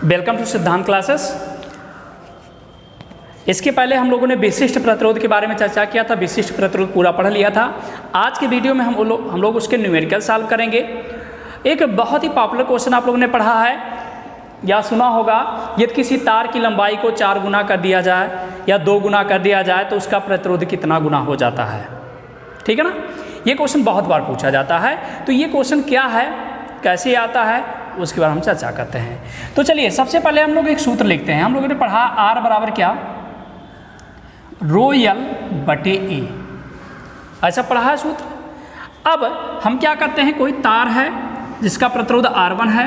Welcome to सिद्धांत classes. इसके पहले हम लोगों ने विशिष्ट प्रतिरोध के बारे में चर्चा किया था, विशिष्ट प्रतिरोध पूरा पढ़ लिया था। आज के वीडियो में हम लोग उसके न्यूमेरिकल सॉल्व करेंगे। एक बहुत ही पॉपुलर क्वेश्चन आप लोगों ने पढ़ा है या सुना होगा, यदि किसी तार की लंबाई को 4 गुना कर दिया जाए या 2 गुना कर दिया जाए तो उसका प्रतिरोध कितना गुना हो जाता है। ठीक है ना, ये क्वेश्चन बहुत बार पूछा जाता है। तो ये क्वेश्चन क्या है, कैसे आता है, उसके बारे में हम चर्चा करते हैं। तो चलिए सबसे पहले हम लोग एक सूत्र लिखते हैं। हम लोगों ने पढ़ा R बराबर क्या, रो L बटे ए, ऐसा पढ़ा है सूत्र। अब हम क्या करते हैं, कोई तार है जिसका प्रतिरोध R1 है,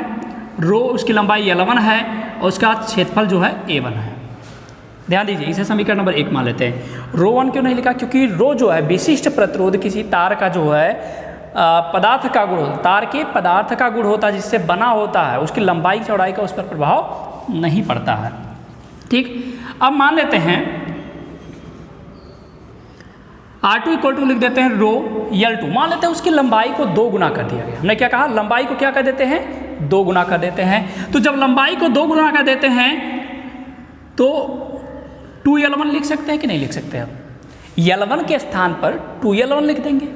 रो उसकी लंबाई L1 है और उसका क्षेत्रफल जो है A1 है। ध्यान दीजिए, इसे समीकरण नंबर 1 मान लेते हैं। रो 1 क्यों नहीं लिखा, क्योंकि रो जो है विशिष्ट प्रतिरोध किसी तार का जो है पदार्थ का गुण होता, तार के पदार्थ का गुण होता है जिससे बना होता है, उसकी लंबाई चौड़ाई का उस पर प्रभाव नहीं पड़ता है। ठीक, अब मान लेते हैं R2 इक्वल टू लिख देते हैं रो L2। मान लेते हैं उसकी लंबाई को 2 गुना कर दिया गया। हमने क्या कहा, लंबाई को क्या कर देते हैं, 2 गुना कर देते हैं। तो जब लंबाई को 2 गुना कर देते हैं तो 2L1 लिख सकते हैं कि नहीं लिख सकते हम? L1 के स्थान पर 2L1 लिख देंगे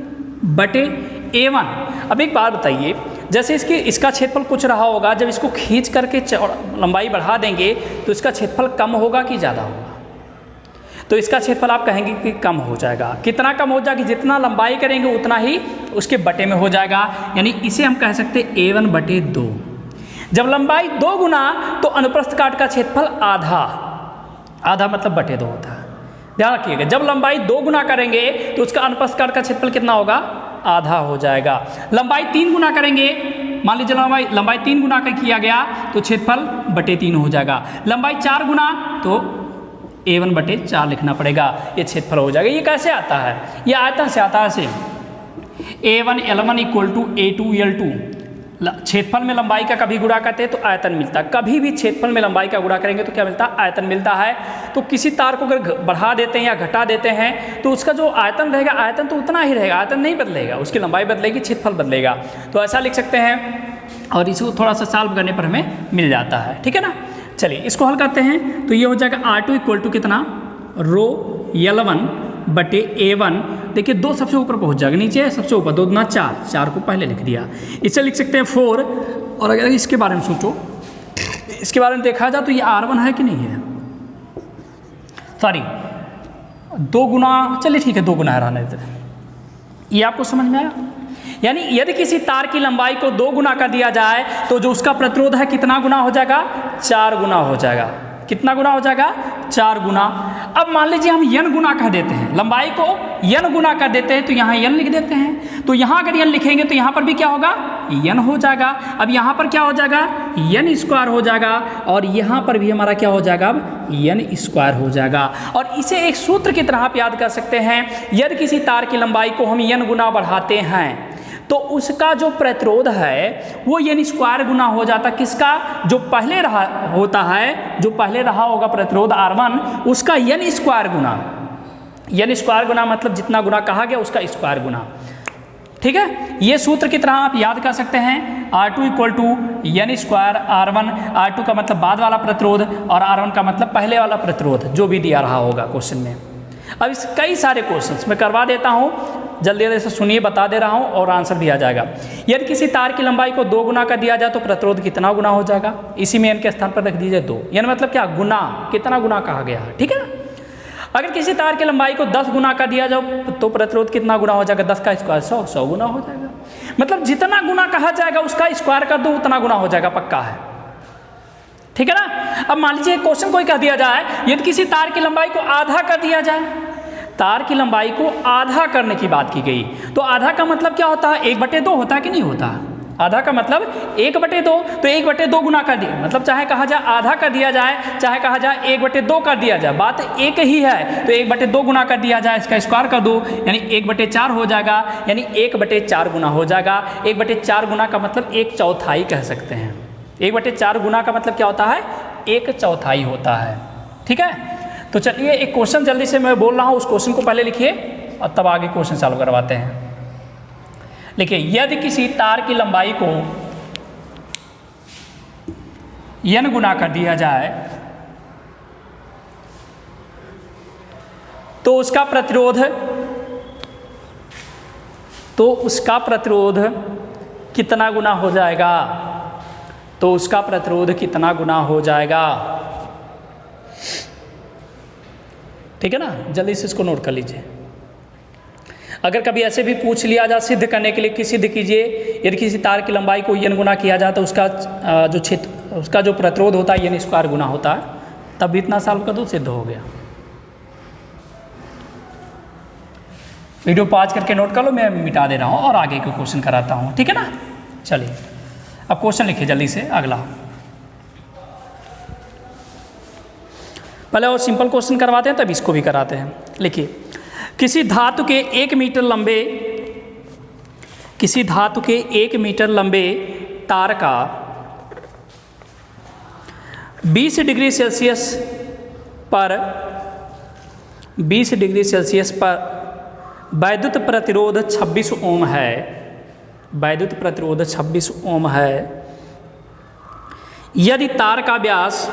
बटे A1। अब एक बात बताइए, जैसे इसका क्षेत्रफल कुछ रहा होगा, जब इसको खींच करके लंबाई बढ़ा देंगे तो इसका क्षेत्रफल कम होगा कि ज़्यादा होगा? तो इसका क्षेत्रफल आप कहेंगे कि कम हो जाएगा। कितना कम हो जाएगा, जितना लंबाई करेंगे उतना ही उसके बटे में हो जाएगा। यानी इसे हम कह सकते हैं A1 बटे 2। जब लंबाई 2 गुना तो अनुप्रस्थ काट का क्षेत्रफल आधा मतलब बटे 2 होता है। ध्यान रखिएगा, जब लंबाई 2 गुना करेंगे तो उसका अनुप्रस्थ काट का क्षेत्रफल कितना होगा, आधा हो जाएगा। लंबाई 3 गुना करेंगे, मान लीजिए लंबाई 3 गुना का किया गया तो क्षेत्रफल बटे 3 हो जाएगा। लंबाई 4 गुना तो A1 बटे 4 लिखना पड़ेगा, ये क्षेत्रफल हो जाएगा। ये कैसे आता है, ये आयतन से आता है। A1 L1 equal to A2 L2। क्षेत्रफल में लंबाई का कभी गुणा करते हैं तो आयतन मिलता है, कभी भी क्षेत्रफल में लंबाई का गुणा करेंगे तो क्या मिलता है, आयतन मिलता है। तो किसी तार को अगर बढ़ा देते हैं या घटा देते हैं तो उसका जो आयतन रहेगा, आयतन तो उतना ही रहेगा, आयतन नहीं बदलेगा, उसकी लंबाई बदलेगी, क्षेत्रफल बदलेगा। तो ऐसा लिख सकते हैं और इसको थोड़ा सा सॉल्व करने पर हमें मिल जाता है। ठीक है ना, चलिए इसको हल करते हैं। तो ये हो जाएगा R2 इक्वल टू कितना, रो L1 बटे A1। देखिए 2 सबसे ऊपर पहुंच जाएगा, नीचे सबसे ऊपर 2 दूना 4 को पहले लिख दिया। इससे लिख सकते हैं 4। और अगर इसके बारे में सोचो, इसके बारे में देखा जाए तो ये R1 है कि नहीं है, सॉरी 2 गुना, चलिए ठीक है 2 गुना है, रहने देते हैं। ये आपको समझ में आया? यानी यदि किसी तार की लंबाई को 2 गुना कर दिया जाए तो जो उसका प्रतिरोध है कितना गुना हो जाएगा, 4 गुना हो जाएगा। कितना गुना हो जाएगा, 4 गुना। अब मान लीजिए हम n गुना कर देते हैं, लंबाई को n गुना कर देते हैं तो यहाँ n लिख देते हैं। तो यहाँ अगर n लिखेंगे तो यहाँ पर भी क्या होगा, n हो जाएगा। अब यहाँ पर क्या हो जाएगा, n स्क्वायर हो जाएगा और यहाँ पर भी हमारा क्या हो जाएगा, अब n स्क्वायर हो जाएगा। और इसे एक सूत्र की तरह आप याद कर सकते हैं। यदि किसी तार की लंबाई को हम n गुना बढ़ाते हैं तो उसका जो प्रतिरोध है वो n स्क्वायर गुना हो जाता। किसका, जो पहले रहा होता है, जो पहले रहा होगा प्रतिरोध R1, उसका n स्क्वायर गुना। n स्क्वायर गुना मतलब जितना गुना कहा गया उसका स्क्वायर गुना। ठीक है, ये सूत्र की तरह आप याद कर सकते हैं। R2 equal to n square R1। R2 का मतलब बाद वाला प्रतिरोध और R1 का मतलब पहले वाला प्रतिरोध, जो भी दिया रहा होगा क्वेश्चन में। अब इस कई सारे क्वेश्चंस मैं करवा देता हूँ, जल्दी जल्दी से सुनिए, बता दे रहा हूँ और आंसर भी आ जाएगा। यदि किसी तार की लंबाई को 2 गुना कर दिया जाए तो प्रतिरोध कितना गुना हो जाएगा, इसी में n के स्थान पर रख दीजिए 2। n मतलब क्या, गुना, कितना गुना कहा गया है। ठीक है ना, अगर किसी तार की लंबाई को 10 गुना कर दिया जाए तो प्रतिरोध कितना गुना हो जाएगा, 10 का स्क्वायर 100 गुना हो जाएगा। मतलब जितना गुना कहा जाएगा उसका स्क्वायर कर दो, उतना गुना हो जाएगा, पक्का है। ठीक है ना। अब मान लीजिए क्वेश्चन कोई कह दिया जाए, यदि किसी तार की लंबाई को आधा कर दिया जाए, तार की लंबाई को आधा करने की बात की गई, तो आधा का मतलब क्या होता है, 1/2 होता है कि नहीं होता? आधा का मतलब 1/2, तो 1/2 गुना कर दिया, मतलब चाहे कहा जाए आधा कर दिया जाए, चाहे कहा जाए 1/2 कर दिया जाए, बात एक ही है। तो 1/2 गुना कर दिया जाए, इसका स्क्वायर कर दो, यानी 1/4 हो जाएगा, यानी 1/4 गुना हो जाएगा। 1/4 गुना का मतलब 1/4 कह सकते हैं। 1/4 गुना का मतलब क्या होता है, 1/4 होता है। ठीक है, तो चलिए एक क्वेश्चन जल्दी से मैं बोल रहा हूँ, उस क्वेश्चन को पहले लिखिए और तब आगे क्वेश्चन सॉल्व करवाते हैं। देखिए, यदि किसी तार की लंबाई को n गुना कर दिया जाए तो उसका प्रतिरोध कितना गुना हो जाएगा? तो उसका प्रतिरोध कितना गुना हो जाएगा? ठीक है ना, जल्दी से इसको नोट कर लीजिए। अगर कभी ऐसे भी पूछ लिया जाए सिद्ध करने के लिए कि सिद्ध कीजिए यदि किसी तार की लंबाई को n गुना किया जाए तो उसका जो प्रतिरोध होता है n स्क्वायर गुना होता है, तब भी इतना सॉल्व कर दो, सिद्ध हो गया। वीडियो पॉज करके नोट कर लो, मैं मिटा दे रहा हूँ और आगे के क्वेश्चन कराता हूँ, ठीक है ना। चलिए अब क्वेश्चन लिखिए जल्दी से अगला। पहले और सिंपल क्वेश्चन करवाते हैं तब इसको भी कराते हैं। लिखिए, किसी धातु के 1 मीटर लंबे तार का 20 डिग्री सेल्सियस पर वैद्युत प्रतिरोध 26 ओम है। वैद्युत प्रतिरोध 26 ओम है। यदि तार का व्यास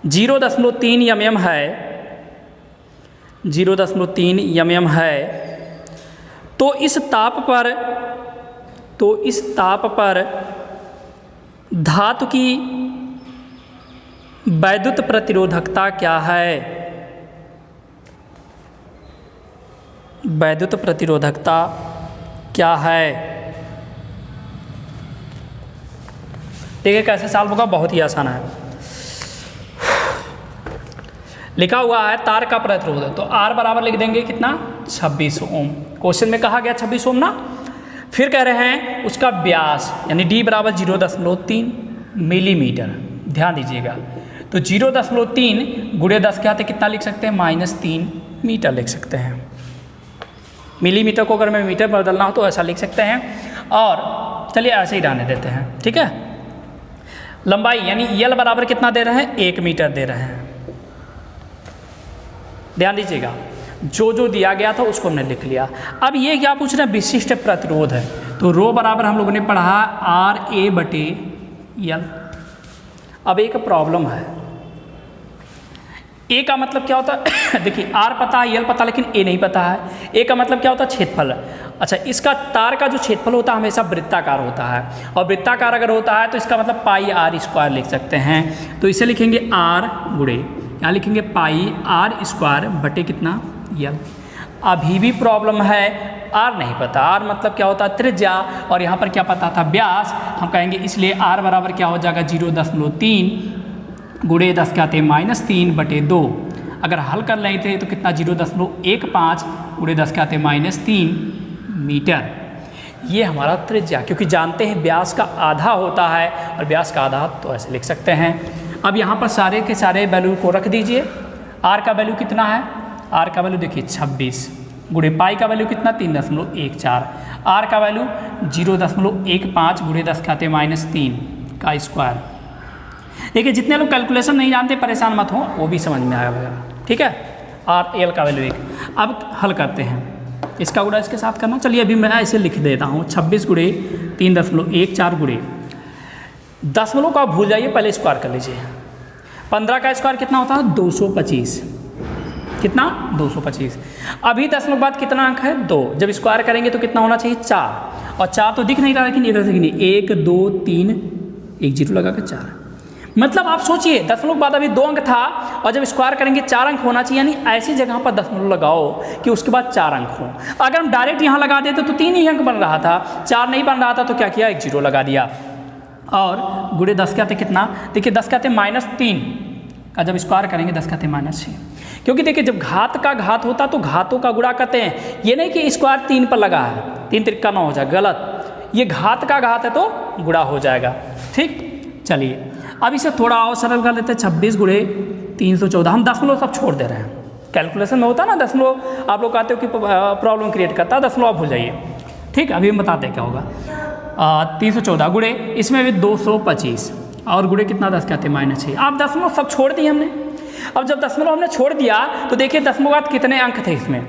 0.3 mm है, 0.3 mm है, तो इस ताप पर धातु की वैद्युत प्रतिरोधकता क्या है? वैद्युत प्रतिरोधकता क्या है? देखिए कैसे सॉल्व होगा, बहुत ही आसान है। लिखा हुआ है तार का प्रतिरोध, तो R बराबर लिख देंगे कितना? 26 ओम। क्वेश्चन में कहा गया 26 ओम ना। फिर कह रहे हैं उसका व्यास यानी D बराबर 0.3 मिलीमीटर। ध्यान दीजिएगा, तो 0.3 गुणे 10 क्या आते कितना लिख सकते हैं? -3 मीटर लिख सकते हैं। मिलीमीटर को अगर मैं मीटर में बदलना हो तो ऐसा लिख सकते हैं। और चलिए ऐसे ही रहने देते हैं, ठीक है। लंबाई यानी L बराबर कितना दे रहे हैं? 1 मीटर दे रहे हैं। ध्यान दीजिएगा, जो दिया गया था उसको हमने लिख लिया। अब ये क्या पूछ रहे हैं? विशिष्ट प्रतिरोध है, तो रो बराबर हम लोगों ने पढ़ा RA/L। अब एक प्रॉब्लम है, A का मतलब क्या होता है? देखिए R पता है, L पता, लेकिन A नहीं पता है। A का मतलब क्या होता है? क्षेत्रफल। अच्छा, इसका तार का जो क्षेत्रफल होता है हमेशा वृत्ताकार होता है, और वृत्ताकार अगर होता है तो इसका मतलब पाई R स्क्वायर लिख सकते हैं। तो इसे लिखेंगे R गुणे, यहाँ लिखेंगे पाई R स्क्वायर बटे कितना? L। अभी भी प्रॉब्लम है, R नहीं पता। R मतलब क्या होता है? त्रिज्या, और यहाँ पर क्या पता था? व्यास। हम कहेंगे इसलिए R बराबर क्या हो जाएगा? 0.3 गुणे 10 क्या आते हैं? -3 बटे 2। अगर हल कर रहे थे तो कितना? 0.15 गुणे 10 क्या आते हैं? -3 मीटर। ये हमारा त्रिज्या, क्योंकि जानते हैं व्यास का आधा होता है, और व्यास का आधा तो ऐसे लिख सकते हैं। अब यहाँ पर सारे के सारे वैल्यू को रख दीजिए। R का वैल्यू कितना है? R का वैल्यू देखिए 26 गुणे पाई का वैल्यू कितना? 3.14। R का वैल्यू 0.15 गुणे 10 क्या आते हैं? -3 का स्क्वायर। देखिए जितने लोग कैलकुलेशन नहीं जानते परेशान मत हो, वो भी समझ में आएगा, ठीक है। RL का वैल्यू 1। अब हल करते हैं, इसका गुणा इसके साथ करना। चलिए अभी मैं ऐसे लिख देता हूँ, 26 गुणे 3.14 गुणे दशमलव को आप भूल जाइए, पहले स्क्वायर कर लीजिए। 15 का स्क्वायर कितना होता है? 225। कितना? 225। अभी दशमलव के बाद कितना अंक है? 2। जब स्क्वायर करेंगे तो कितना होना चाहिए? 4। और 4 तो दिख नहीं रहा, लेकिन इधर से 1 2 3 1 0 लगा कर 4। मतलब आप सोचिए दशमलव के बाद अभी 2 अंक था, और जब स्क्वायर करेंगे 4 अंक होना चाहिए। यानी ऐसी जगह पर दशमलव लगाओ कि उसके बाद 4 अंक हो। अगर हम डायरेक्ट यहाँ लगा देते तो 3 ही अंक बन रहा था, 4 नहीं बन रहा था, तो क्या किया? 1 0 लगा दिया। और गुणे 10 क्या थे? कितना? देखिए 10 क्या थे? -3 का जब स्क्वायर करेंगे 10 क्या थे? -6। क्योंकि देखिए जब घात का घात होता तो घातों का गुणा करते हैं। ये नहीं कि स्क्वायर 3 पर लगा है, 3 त्रिका 9 हो जाए, गलत। ये घात का घात है तो गुणा हो जाएगा, ठीक। चलिए अब इसे थोड़ा और सरल कर लेते हैं। 26 गुणे 314। हम दशमलव सब छोड़ दे रहे हैं। कैलकुलेशन में होता है ना दशमलव, आप लोग कहते हो कि प्रॉब्लम क्रिएट करता है, दशमलव आप भूल जाइए, ठीक। अभी हम बताते हैं क्या होगा। 314 गुणे इसमें भी 225, और गुणे कितना? 10 क्या थे? -6। आप दशमलव सब छोड़ दिए हमने। अब जब दशमलव हमने छोड़ दिया तो देखिए दशमलव बाद कितने अंक थे इसमें?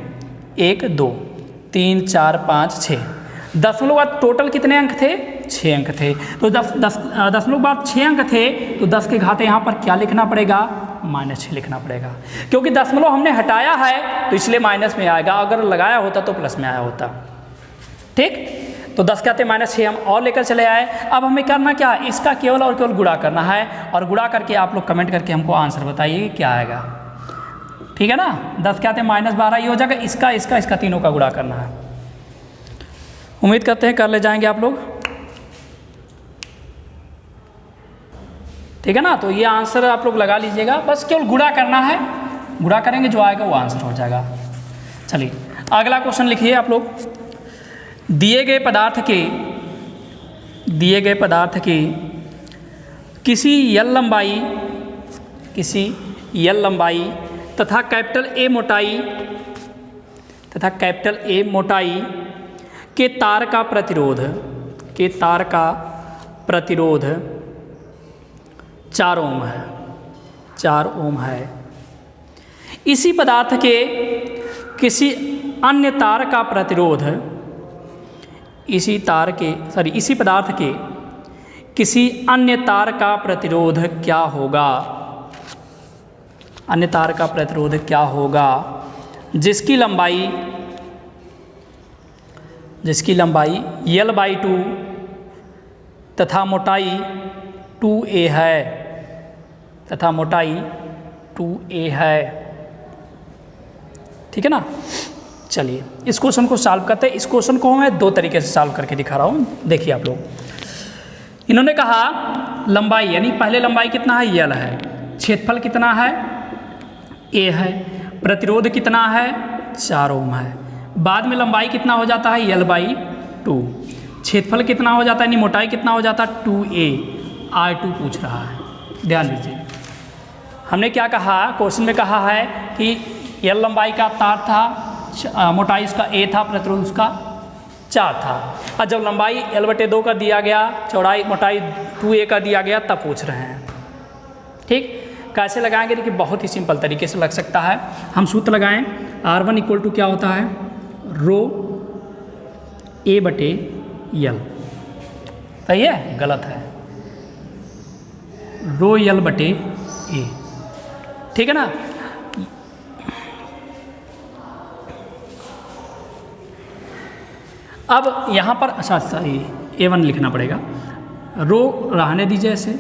1 2 3 4 5 6। दशमलव बाद टोटल कितने अंक थे? 6 अंक थे। तो दशमलव के बाद 6 अंक थे तो 10 के घाते यहाँ पर क्या लिखना पड़ेगा, -6 लिखना पड़ेगा। क्योंकि दशमलव हमने हटाया है तो इसलिए माइनस में आएगा, अगर लगाया होता तो प्लस में आया होता। ठीक, तो 10 के घाते -6 हम और लेकर चले आए। अब हमें करना क्या है, इसका केवल और केवल गुणा करना है, और गुणा करके आप लोग कमेंट करके हमको आंसर बताइए क्या आएगा। ठीक है ना, 10 के घाते -12 ये हो जाएगा, इसका तीनों का गुणा करना है। उम्मीद करते हैं कर ले जाएंगे आप लोग। ठीक है ना, तो ये आंसर आप लोग लगा लीजिएगा, बस केवल गुणा करना है, गुणा करेंगे जो आएगा वो आंसर हो जाएगा। चलिए अगला क्वेश्चन लिखिए आप लोग। दिए गए पदार्थ के किसी यल लंबाई तथा कैपिटल ए मोटाई के तार का प्रतिरोध 4 ओम है, 4 ओम है। इसी पदार्थ के किसी अन्य तार का प्रतिरोध, इसी पदार्थ के किसी अन्य तार का प्रतिरोध क्या होगा, अन्य तार का प्रतिरोध क्या होगा जिसकी लंबाई L/2 तथा मोटाई 2a है, ठीक है ना। चलिए इस क्वेश्चन को सॉल्व करते हैं। इस क्वेश्चन को मैं 2 तरीके से सॉल्व करके दिखा रहा हूँ, देखिए आप लोग। इन्होंने कहा लंबाई, यानी पहले लंबाई कितना है, L है, क्षेत्रफल कितना है, A है, प्रतिरोध कितना है, 4 ओम है। बाद में लंबाई कितना हो जाता है, L/2, क्षेत्रफल कितना हो जाता है, यानी मोटाई कितना हो जाता है, 2a, R2 पूछ रहा है। ध्यान दीजिए, हमने क्या कहा, क्वेश्चन में कहा है कि L लंबाई का तार था, मोटाई उसका a था, प्रतिरोध उसका 4 था। और जब लंबाई L/2 का दिया गया, मोटाई 2a का दिया गया, तब पूछ रहे हैं। ठीक, कैसे लगाएंगे, देखिए बहुत ही सिंपल तरीके से लग सकता है। हम सूत्र लगाएं, R1 = क्या होता है, रो a/L। सही है, गलत है, रो L/A। ठीक है ना। अब यहाँ पर अच्छा A1 लिखना पड़ेगा, रो रहने दीजिए ऐसे,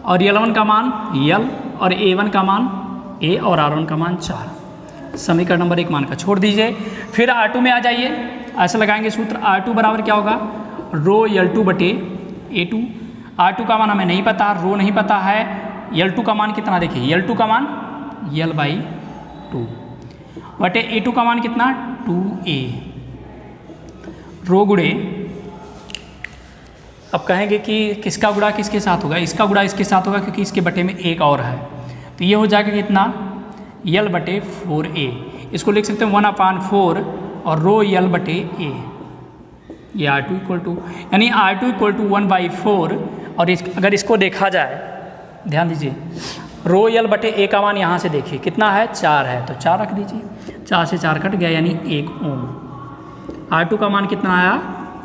और L1 का मान L और A1 का मान A और R1 का मान 4, समीकरण नंबर 1 मान का छोड़ दीजिए। फिर R2 में आ जाइए, ऐसे लगाएंगे सूत्र, R2 बराबर क्या होगा, रो L2/A2। R2 का मान हमें नहीं पता, रो नहीं पता है, L2 का मान कितना, देखिए L2 का मान L/2 बटे A2 का मान कितना, 2a, रो गुणे, अब कहेंगे कि किसका गुणा किसके साथ होगा, इसका गुणा इसके साथ होगा क्योंकि इसके बटे में एक और है, तो ये हो जाएगा कितना, L/4a। इसको लिख सकते हैं 1/4 और रो L/A। ये R2 यानी R2 = 1/4। और अगर इसको देखा जाए, ध्यान दीजिए, रो L/A का मान यहाँ से देखिए कितना है, 4 है, तो 4 रख दीजिए, 4 से 4 कट गया, यानी 1 ओम। R2 का मान कितना आया,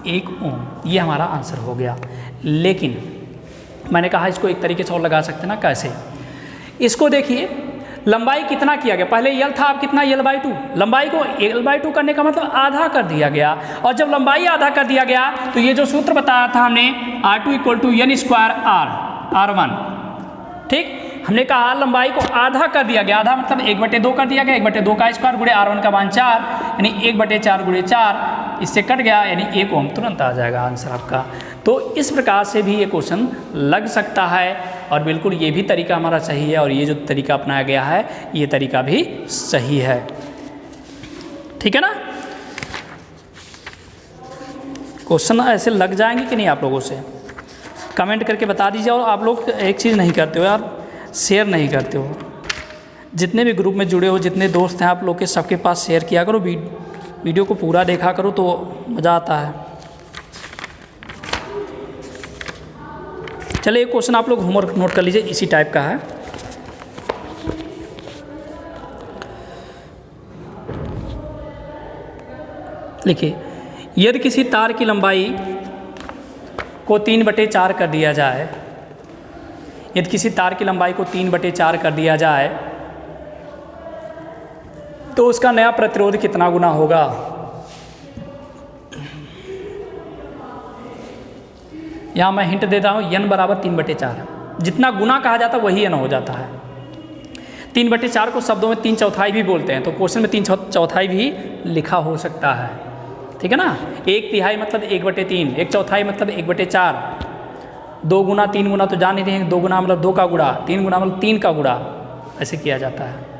1 ओम। ये हमारा आंसर हो गया। लेकिन मैंने कहा इसको एक तरीके से और लगा सकते हैं ना, कैसे, इसको देखिए, लंबाई कितना किया गया, पहले L था, अब कितना, L/2। लंबाई को L/2 करने का मतलब आधा कर दिया गया, और जब लंबाई आधा कर दिया गया तो ये जो सूत्र बताया था हमने, R2 = n²R1। ठीक, हमने कहा लंबाई को आधा कर दिया गया, आधा मतलब 1/2 कर दिया गया, 1/2 का स्क्वायर गुणे R1 का मान 4, यानी 1/4 × 4, इससे कट गया, यानी 1 ओम, तुरंत आ जाएगा आंसर आपका। तो इस प्रकार से भी ये क्वेश्चन लग सकता है, और बिल्कुल ये भी तरीका हमारा सही है, और ये जो तरीका अपनाया गया है ये तरीका भी सही है। ठीक है ना, क्वेश्चन ऐसे लग जाएंगे कि नहीं आप लोगों से, कमेंट करके बता दीजिए। और आप लोग एक चीज़ नहीं करते हो यार, शेयर नहीं करते हो। जितने भी ग्रुप में जुड़े हो, जितने दोस्त हैं आप लोग के, सबके पास शेयर किया करो, वीडियो को पूरा देखा करो, तो मज़ा आता है। चलिए एक क्वेश्चन आप लोग होमवर्क नोट कर लीजिए, इसी टाइप का है। लिखिए, यदि किसी तार की लंबाई को 3/4 कर दिया जाए, यदि किसी तार की लंबाई को 3/4 कर दिया जाए तो उसका नया प्रतिरोध कितना गुना होगा? यहाँ मैं हिंट देता हूँ, n बराबर 3/4, जितना गुना कहा जाता है वही n हो जाता है। 3/4 को शब्दों में 3/4 भी बोलते हैं, तो क्वेश्चन में 3/4 भी लिखा हो सकता है, ठीक है ना। 1/3 मतलब 1/3, 1/4 मतलब 1/4, 2 गुना 3 गुना तो जान ही रहे हैं, 2 गुना मतलब 2 का गुणा, 3 गुना मतलब 3 का गुणा, ऐसे किया जाता है।